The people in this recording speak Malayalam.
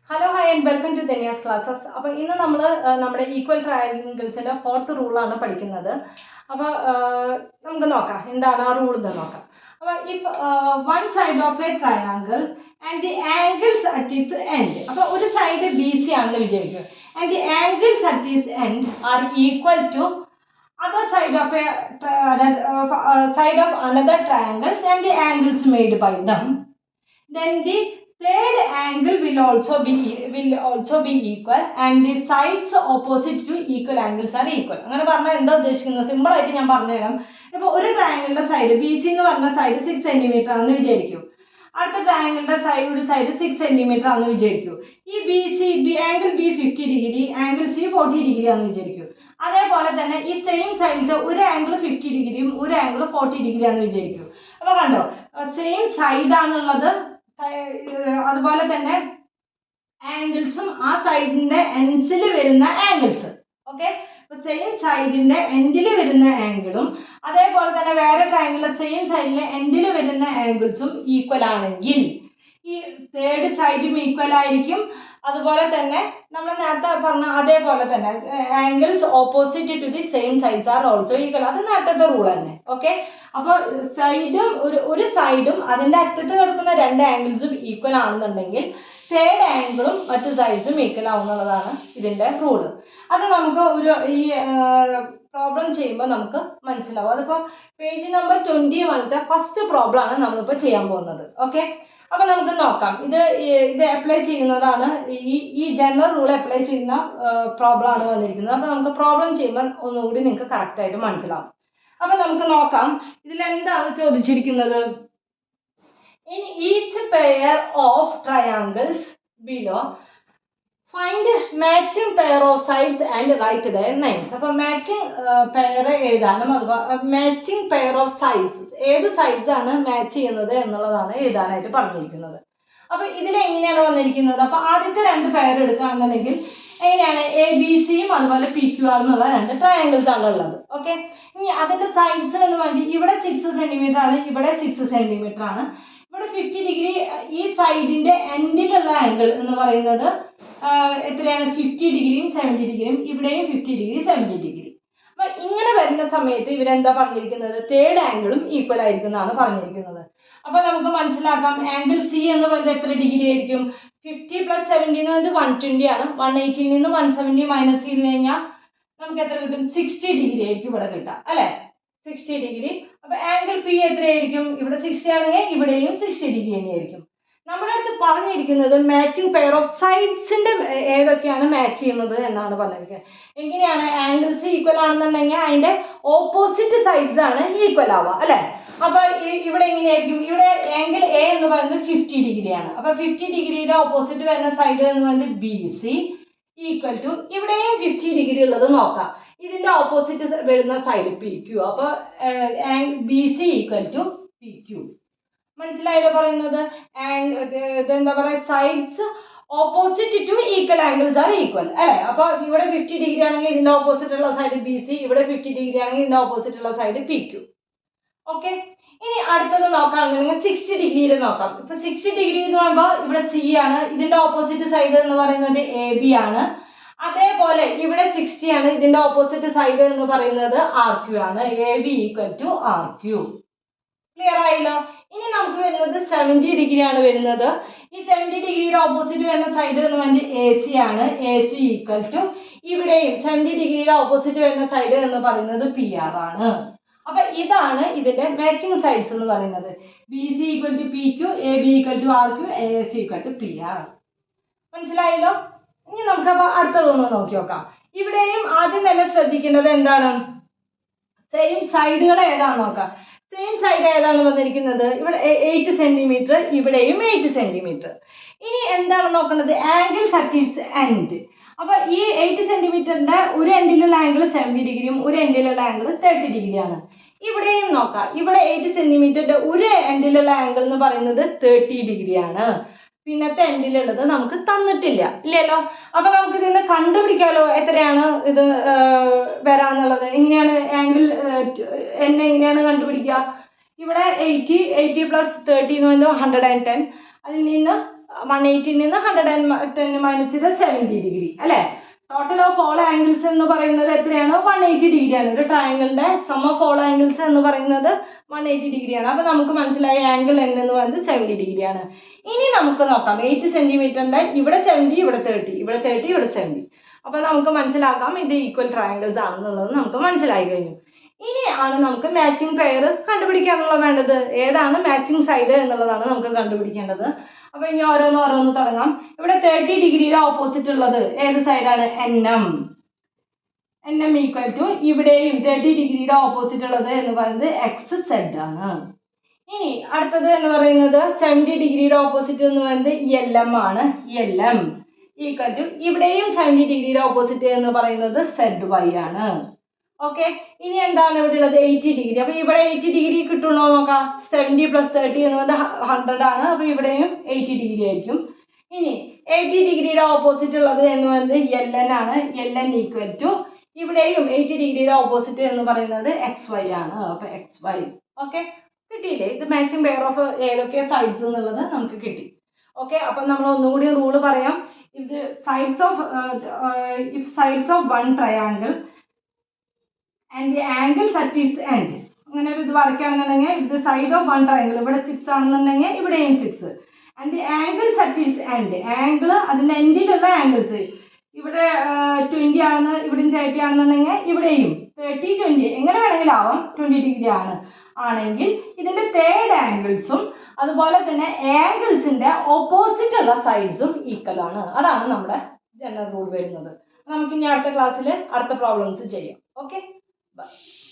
Hello hi and welcome to Dhanya's classes. അപ്പോൾ ഇന്ന് നമ്മൾ നമ്മുടെ ഈക്വൽ ട്രയാങ്കിൾസിൻ്റെ ഫോർത്ത് റൂളാണ് പഠിക്കുന്നത്. അപ്പോൾ നമുക്ക് നോക്കാം എന്താണ് ആ റൂൾ എന്ന് നോക്കാം. അപ്പോൾ if one side of a triangle and the angles at its end, അപ്പോൾ ഒരു സൈഡ് ബി സി ആണെന്ന് വിചാരിക്കുക, and the angles at its end are equal to other side of a side of another triangles and the angles made by them, then the third angle will also be equal and the sides opposite to equal angles are equal. അങ്ങനെ പറഞ്ഞാൽ എന്താ ഉദ്ദേശിക്കുന്നത്? സിമ്പിൾ ആയിട്ട് ഞാൻ പറഞ്ഞുതരാം. ഇപ്പോൾ ഒരു ട്രയാങ്കിളിന്റെ സൈഡ് ബി സി എന്ന് പറഞ്ഞ സൈഡ് 6 സെന്റിമീറ്റർ ആണെന്ന് വിചാരിക്കൂ. അടുത്ത ട്രയാങ്കിളിന്റെ സൈഡ് 6 സെന്റിമീറ്റർ ആണെന്ന് വിചാരിക്കൂ. ഈ angle B 50 degree, angle C 40 degree ആണെന്ന് വിചാരിക്കൂ. അതേപോലെ തന്നെ ഈ സെയിം സൈഡിൽ ഒരു ആംഗിൾ 50 ഡിഗ്രിയും ഒരു ആംഗിൾ 40 ഡിഗ്രി ആണെന്ന് വിചാരിക്കൂ. അപ്പോൾ കണ്ടോ, സെയിം സൈഡാണുള്ളത്, അതുപോലെ തന്നെ ആംഗിൾസും ആ സൈഡിന്റെ എൻഡ്സിൽ വരുന്ന ആംഗിൾസ്. ഓക്കെ, സെയിം സൈഡിന്റെ എൻഡിൽ വരുന്ന ആംഗിളും അതേപോലെ തന്നെ വേറെ ട്രയാങ്കിളിലെ സെയിം സൈഡിലെ എൻഡിൽ വരുന്ന ആംഗിൾസും ഈക്വൽ ആണെങ്കിൽ ഈ തേർഡ് സൈഡും ഈക്വൽ ആയിരിക്കും. അതുപോലെ തന്നെ നമ്മൾ നേരത്തെ പറഞ്ഞ അതേപോലെ തന്നെ angles opposite to the same sides are also equal. അത് നേരത്തെ റൂൾ തന്നെ. ഓക്കെ, അപ്പോൾ സൈഡും ഒരു സൈഡും അതിൻ്റെ അറ്റത്ത് കിടക്കുന്ന രണ്ട് ആംഗിൾസും ഈക്വൽ ആണെന്നുണ്ടെങ്കിൽ തേർഡ് ആംഗിളും മറ്റു സൈഡ്സും ഈക്വൽ ആവുന്നതാണ് ഇതിൻ്റെ റൂള്. അത് നമുക്ക് ഈ പ്രോബ്ലം ചെയ്യുമ്പോൾ നമുക്ക് മനസ്സിലാവും. അതിപ്പോൾ പേജ് നമ്പർ 21 ഫസ്റ്റ് പ്രോബ്ലം ആണ് നമ്മളിപ്പോൾ ചെയ്യാൻ പോകുന്നത്. ഓക്കെ, അപ്പോൾ നമുക്ക് നോക്കാം. ഇത് അപ്ലൈ ചെയ്യുന്നതാണ്, ഈ ജനറൽ റൂൾ അപ്ലൈ ചെയ്യുന്ന പ്രോബ്ലം ആണ് വന്നിരിക്കുന്നത്. അപ്പോൾ നമുക്ക് പ്രോബ്ലം ചെയ്യുമ്പോൾ ഒന്നുകൂടി നിങ്ങൾക്ക് കറക്റ്റായിട്ട് മനസ്സിലാവും. അപ്പോൾ നമുക്ക് നോക്കാം ഇതിലെന്താണ് ചോദിച്ചിരിക്കുന്നത്. In each pair of triangles below find matching pair of sides and write their names. അപ്പോൾ മാച്ചിങ് പെയർ എഴുതാനും അതുപോലെ മാച്ചിങ് പെയർ ഓഫ് സൈഡ്സ്, ഏത് സൈഡ്സ് ആണ് മാച്ച് ചെയ്യുന്നത് എന്നുള്ളതാണ് എഴുതാനായിട്ട് പറഞ്ഞിരിക്കുന്നത്. അപ്പോൾ ഇതിലെങ്ങനെയാണ് വന്നിരിക്കുന്നത്? അപ്പോൾ ആദ്യത്തെ രണ്ട് പെയർ എടുക്കുകയാണെന്നുണ്ടെങ്കിൽ എങ്ങനെയാണ്, എ ബി സിയും അതുപോലെ പി ക്യു ആർ എന്നുള്ള രണ്ട് ട്രയാങ്കിൾസ് ആണ് ഉള്ളത്. ഓക്കെ, ഇനി അതിൻ്റെ സൈഡ്സ് എന്ന് പറഞ്ഞാൽ ഇവിടെ 6 സെന്റിമീറ്റർ ആണ്, ഇവിടെ 6 സെന്റിമീറ്റർ ആണ്. ഇവിടെ 50 ഡിഗ്രി, ഈ സൈഡിൻ്റെ എൻഡിലുള്ള ആംഗിൾ എന്ന് പറയുന്നത് എത്രയാണ്? 50 ഡിഗ്രിയും 70 ഡിഗ്രിയും, ഇവിടെയും 50 ഡിഗ്രി 70 ഡിഗ്രി. അപ്പം ഇങ്ങനെ വരുന്ന സമയത്ത് ഇവരെന്താ പറഞ്ഞിരിക്കുന്നത്? തേർഡ് ആംഗിളും ഈക്വൽ ആയിരിക്കും എന്നാണ് പറഞ്ഞിരിക്കുന്നത്. അപ്പോൾ നമുക്ക് മനസ്സിലാക്കാം, ആംഗിൾ സി എന്ന് പറയുന്നത് എത്ര ഡിഗ്രി ആയിരിക്കും? 50 + 70 എന്ന് പറയുന്നത് 120 ആണ്. 180 നിന്ന് 170 മൈനസ് ചെയ്ത് കഴിഞ്ഞാൽ നമുക്ക് എത്ര കിട്ടും? 60 ഡിഗ്രി ആയിരിക്കും ഇവിടെ കിട്ടുക, അല്ലേ? 60 ഡിഗ്രി. അപ്പോൾ ആംഗിൾ പി എത്രയായിരിക്കും? ഇവിടെ 60 ആണെങ്കിൽ ഇവിടെയും 60 ഡിഗ്രി തന്നെയായിരിക്കും. നമ്മുടെ അടുത്ത് പറഞ്ഞിരിക്കുന്നത് മാച്ചിങ് പെയർ ഓഫ് സൈഡ്സിൻ്റെ ഏതൊക്കെയാണ് മാച്ച് ചെയ്യുന്നത് എന്നാണ് പറഞ്ഞിരിക്കുന്നത്. എങ്ങനെയാണ്? ആംഗിൾസ് ഈക്വൽ ആണെന്നുണ്ടെങ്കിൽ അതിൻ്റെ ഓപ്പോസിറ്റ് സൈഡ്സ് ആണ് ഈക്വൽ ആവുക, അല്ലേ? അപ്പോൾ ഇവിടെ എങ്ങനെയായിരിക്കും? ഇവിടെ ആംഗിൾ എ എന്ന് പറയുന്നത് 50 ഡിഗ്രിയാണ്. അപ്പോൾ 50 ഡിഗ്രിയുടെ ഓപ്പോസിറ്റ് വരുന്ന സൈഡ് എന്ന് പറയുന്നത് ബി സി ഈക്വൽ ടു, ഇവിടെയും 50 ഡിഗ്രി ഉള്ളത് നോക്കാം, ഇതിൻ്റെ ഓപ്പോസിറ്റ് വരുന്ന സൈഡ് പി ക്യു. അപ്പോൾ B C equal to P Q. മനസ്സിലായല്ലോ പറയുന്നത്? ഇതെന്താ പറയുക, sides opposite to equal angles are equal, അല്ലേ? അപ്പോൾ ഇവിടെ 50 ഡിഗ്രി ആണെങ്കിൽ ഇതിൻ്റെ ഓപ്പോസിറ്റ് ഉള്ള സൈഡ് ബി സി, ഇവിടെ 50 ഡിഗ്രി ആണെങ്കിൽ ഇതിൻ്റെ ഓപ്പോസിറ്റ് ഉള്ള സൈഡ് പി ക്യു. ഓക്കെ, ഇനി അടുത്തത് നോക്കുകയാണെന്നുണ്ടെങ്കിൽ 60 ഡിഗ്രിയിൽ നോക്കാം. ഇപ്പം 60 ഡിഗ്രി എന്ന് പറയുമ്പോൾ ഇവിടെ സി ആണ്, ഇതിൻ്റെ ഓപ്പോസിറ്റ് സൈഡ് എന്ന് പറയുന്നത് എ ബി ആണ്. അതേപോലെ ഇവിടെ 60 ആണ്, ഇതിൻ്റെ ഓപ്പോസിറ്റ് സൈഡ് എന്ന് പറയുന്നത് ആർ ക്യു ആണ്. A B equal to R q. Clear ആയില്ലോ? ഇനി നമുക്ക് വരുന്നത് 70 ഡിഗ്രി ആണ് വരുന്നത്. ഈ 70 ഡിഗ്രിയുടെ ഓപ്പോസിറ്റ് വരുന്ന സൈഡ് എന്ന് പറയുന്നത് എ സി ആണ്. എ സി ഈക്വൽ ടു, ഇവിടെയും 70 ഡിഗ്രിയുടെ ഓപ്പോസിറ്റ് വരുന്ന സൈഡ് എന്ന് പറയുന്നത് പി ആർ ആണ്. അപ്പൊ ഇതാണ് ഇതിന്റെ മാച്ചിങ് സൈഡ്സ് എന്ന് പറയുന്നത്. B C equal to P Q, A B equal to R Q, A C equal to P R. മനസ്സിലായല്ലോ? ഇനി നമുക്ക് അപ്പോൾ അടുത്തതൊന്ന് നോക്കി നോക്കാം. ഇവിടെയും ആദ്യം തന്നെ ശ്രദ്ധിക്കേണ്ടത് എന്താണ്? സെയിം സൈഡുകൾ ഏതാണെന്ന് നോക്കാം. സെയിം സൈഡ് ഏതാണ് വന്നിരിക്കുന്നത്? ഇവിടെ 8 സെന്റിമീറ്റർ, ഇവിടെയും 8 സെന്റിമീറ്റർ. ഇനി എന്താണ് നോക്കേണ്ടത്? Angles at its end. അപ്പോൾ ഈ 8 സെന്റിമീറ്ററിന്റെ ഒരു എൻഡിലുള്ള ആംഗിൾ 70 ഡിഗ്രിയും ഒരു എൻഡിലുള്ള ആംഗിൾ 30 ഡിഗ്രിയാണ്. ഇവിടെയും നോക്കാം, ഇവിടെ 8 സെന്റിമീറ്ററിന്റെ ഒരു എൻഡിലുള്ള ആംഗിൾ എന്ന് പറയുന്നത് 30 ഡിഗ്രിയാണ്. പിന്നത്തെ എൻഡിലുള്ളത് നമുക്ക് തന്നിട്ടില്ല, ഇല്ലല്ലോ? അപ്പോൾ നമുക്ക് ഇതിൽ നിന്ന് കണ്ടുപിടിക്കാമല്ലോ എത്രയാണ് ഇത് വരാന്നുള്ളത്. എങ്ങനെയാണ് ആംഗിൾ എങ്ങനെയാണ് കണ്ടുപിടിക്കുക? ഇവിടെ 80 + 30 എന്ന് പറയുന്നത് 110. അതിൽ നിന്ന് 180 നിന്ന് 110 മൈനസ് ചെയ്ത് 70 ഡിഗ്രി അല്ലേ. ടോട്ടൽ ഓഫ് ഓൾ ആംഗിൾസ് എന്ന് പറയുന്നത് എത്രയാണ്? 180 ഡിഗ്രിയാണ്. ഒരു ട്രയാങ്കിളിൻ്റെ സം ഓഫ് ഓൾ ആംഗിൾസ് എന്ന് പറയുന്നത് 180 ഡിഗ്രിയാണ്. അപ്പോൾ നമുക്ക് മനസ്സിലായി ആംഗിൾ n എന്ന് പറയുന്നത് 70 ഡിഗ്രിയാണ്. ഇനി നമുക്ക് നോക്കാം 8 സെൻറ്റിമീറ്ററിൻ്റെ ഇവിടെ 70, ഇവിടെ 30, ഇവിടെ 30, ഇവിടെ 70. അപ്പോൾ നമുക്ക് മനസ്സിലാക്കാം ഇത് ഈക്വൽ ട്രയാങ്കിൾസ് ആണെന്നുള്ളത് നമുക്ക് മനസ്സിലായി കഴിഞ്ഞു. ഇനി ആണ് നമുക്ക് മാച്ചിങ് പെയർ കണ്ടുപിടിക്കാനുള്ള വേണ്ടത്. ഏതാണ് മാച്ചിങ് സൈഡ് എന്നുള്ളതാണ് നമുക്ക് കണ്ടുപിടിക്കേണ്ടത്. അപ്പോൾ ഇനി ഓരോന്ന് തുടങ്ങാം. ഇവിടെ 30 ഡിഗ്രിയുടെ ഓപ്പോസിറ്റ് ഉള്ളത് ഏത് സൈഡാണ്? NM ഈക്വൽ ടു ഇവിടെയും 30 ഡിഗ്രിയുടെ ഓപ്പോസിറ്റ് ഉള്ളത് എന്ന് പറയുന്നത് XZ ആണ്. ഇനി അടുത്തത് എന്ന് പറയുന്നത് 70 ഡിഗ്രിയുടെ ഓപ്പോസിറ്റ് എന്ന് പറയുന്നത് LM ആണ്. LM ഈക്വൽ ടു ഇവിടെയും 70 ഡിഗ്രിയുടെ ഓപ്പോസിറ്റ് എന്ന് പറയുന്നത് ZY ആണ്. ഓക്കെ, ഇനി എന്താണ് ഇവിടെ ഉള്ളത്? 80 ഡിഗ്രി. അപ്പോൾ ഇവിടെ 80 ഡിഗ്രി കിട്ടുമോ നോക്കാം. 70 + 30 എന്ന് പറയുന്നത് 100 ആണ്. അപ്പോൾ ഇവിടെയും 80 ഡിഗ്രി ആയിരിക്കും. ഇനി 80 ഡിഗ്രിയുടെ ഓപ്പോസിറ്റ് ഉള്ളത് എന്ന് പറയുന്നത് LN ആണ്. LN ഈക്വൽ ടു ഇവിടെയും 80 ഡിഗ്രിയുടെ ഓപ്പോസിറ്റ് എന്ന് പറയുന്നത് XY ആണ്. അപ്പോൾ XY. ഓക്കെ, കിട്ടിയില്ലേ? ഇത് മാച്ചിങ് പെയർ ഓഫ് ഏതൊക്കെ സൈഡ്സ് എന്നുള്ളത് നമുക്ക് കിട്ടി. ഓക്കെ, അപ്പം നമ്മൾ ഒന്നുകൂടി റൂള് പറയാം. ഇത് sides of if sides of one triangle and the angles at its end. അങ്ങനെ ഒരു ഇത് വരയ്ക്കുകയാണെന്നുണ്ടെങ്കിൽ ഇത് സൈഡ് ഓഫ് വൺ ട്രയാങ്കിൾ ഇവിടെ 6 ആണെന്നുണ്ടെങ്കിൽ ഇവിടെയും 6. And the angles at its end, angle അതിൻ്റെ എൻഡിലുള്ള ആംഗിൾസ് ഇവിടെ 20 ആണെന്ന് ഇവിടെയും 30 ആണെന്നുണ്ടെങ്കിൽ ഇവിടെയും 30, 20 എങ്ങനെ വേണമെങ്കിലും ആവാം. 20 ഡിഗ്രി ആണെങ്കിൽ ഇതിൻ്റെ തേർഡ് ആംഗിൾസും അതുപോലെ തന്നെ ആംഗിൾസിൻ്റെ ഓപ്പോസിറ്റ് ഉള്ള സൈഡ്സും ഈക്വൽ ആണ്. അതാണ് നമ്മുടെ ജനറൽ റൂൾ വരുന്നത്. നമുക്കിനി അടുത്ത ക്ലാസ്സിൽ അടുത്ത പ്രോബ്ലംസ് ചെയ്യാം. Okay, bye.